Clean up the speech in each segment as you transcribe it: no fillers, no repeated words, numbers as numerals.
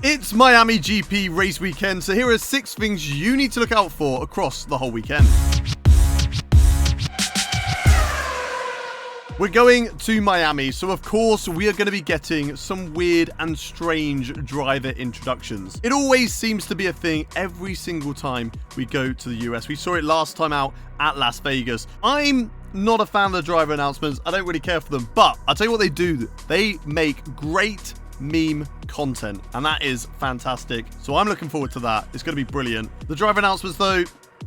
It's Miami GP race weekend, so here are 6 things you need to look out for across the whole weekend. We're going to Miami, so of course we are going to be getting some weird and strange driver introductions. It always seems to be a thing every single time we go to the US. We saw it last time out at Las Vegas. I'm not a fan of the driver announcements. I don't really care for them, but I'll tell you what they do. They make great meme content, and that is fantastic. So I'm looking forward to that. It's going to be brilliant. The driver announcements though,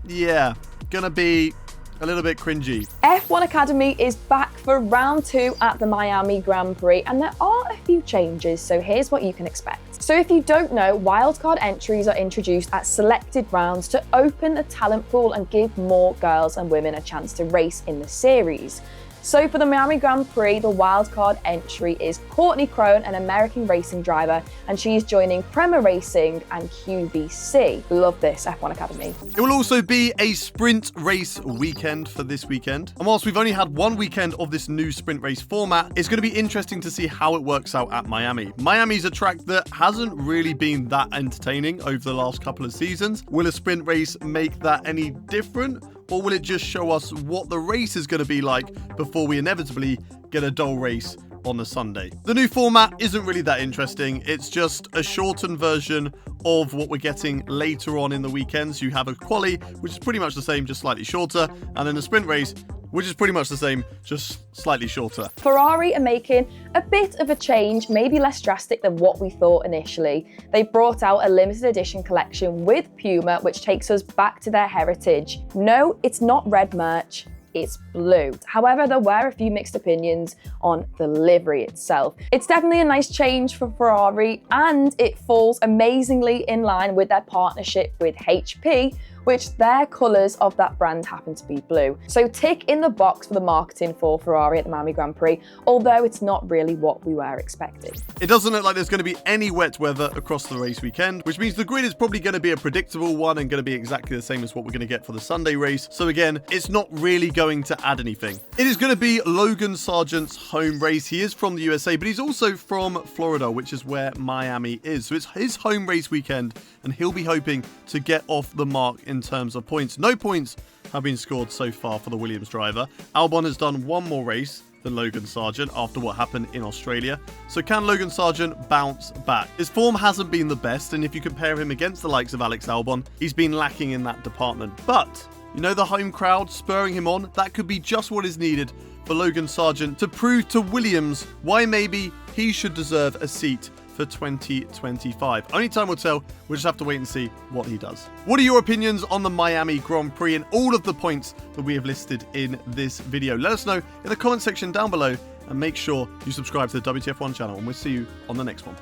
yeah, going to be a little bit cringy. F1 Academy is back for round 2 at the Miami Grand Prix, and there are a few changes, so here's what you can expect. So if you don't know, wildcard entries are introduced at selected rounds to open the talent pool and give more girls and women a chance to race in the series. So for the Miami Grand Prix, the wildcard entry is Courtney Crone, an American racing driver, and she's joining Prema Racing and QVC. Love this, F1 Academy. It will also be a sprint race weekend for this weekend. And whilst we've only had one weekend of this new sprint race format, it's going to be interesting to see how it works out at Miami. Miami's a track that hasn't really been that entertaining over the last couple of seasons. Will a sprint race make that any different? Or will it just show us what the race is going to be like before we inevitably get a dull race on the Sunday? The new format isn't really that interesting. It's just a shortened version of what we're getting later on in the weekends. You have a quali, which is pretty much the same, just slightly shorter, and then a sprint race, which is pretty much the same, just slightly shorter. Ferrari are making a bit of a change, maybe less drastic than what we thought initially. They brought out a limited edition collection with Puma, which takes us back to their heritage. No, it's not red merch. It's blue. However, there were a few mixed opinions on the livery itself. It's definitely a nice change for Ferrari, and it falls amazingly in line with their partnership with HP, which their colours of that brand happen to be blue. So tick in the box for the marketing for Ferrari at the Miami Grand Prix, although it's not really what we were expecting. It doesn't look like there's going to be any wet weather across the race weekend, which means the grid is probably going to be a predictable one and going to be exactly the same as what we're going to get for the Sunday race. So again, it's not really going to add anything. It is going to be Logan Sargent's home race. He is from the USA, but he's also from Florida, which is where Miami is. So it's his home race weekend, and he'll be hoping to get off the mark in terms of points. No points have been scored so far for the Williams driver. Albon has done one more race than Logan Sargent after what happened in Australia. So can Logan Sargent bounce back? His form hasn't been the best, and if you compare him against the likes of Alex Albon, he's been lacking in that department. But, you know, the home crowd spurring him on, that could be just what is needed for Logan Sargent to prove to Williams why maybe he should deserve a seat for 2025. Only time will tell. We'll just have to wait and see what he does. What are your opinions on the Miami Grand Prix and all of the points that we have listed in this video? Let us know in the comment section down below, and make sure you subscribe to the WTF1 channel, and we'll see you on the next one.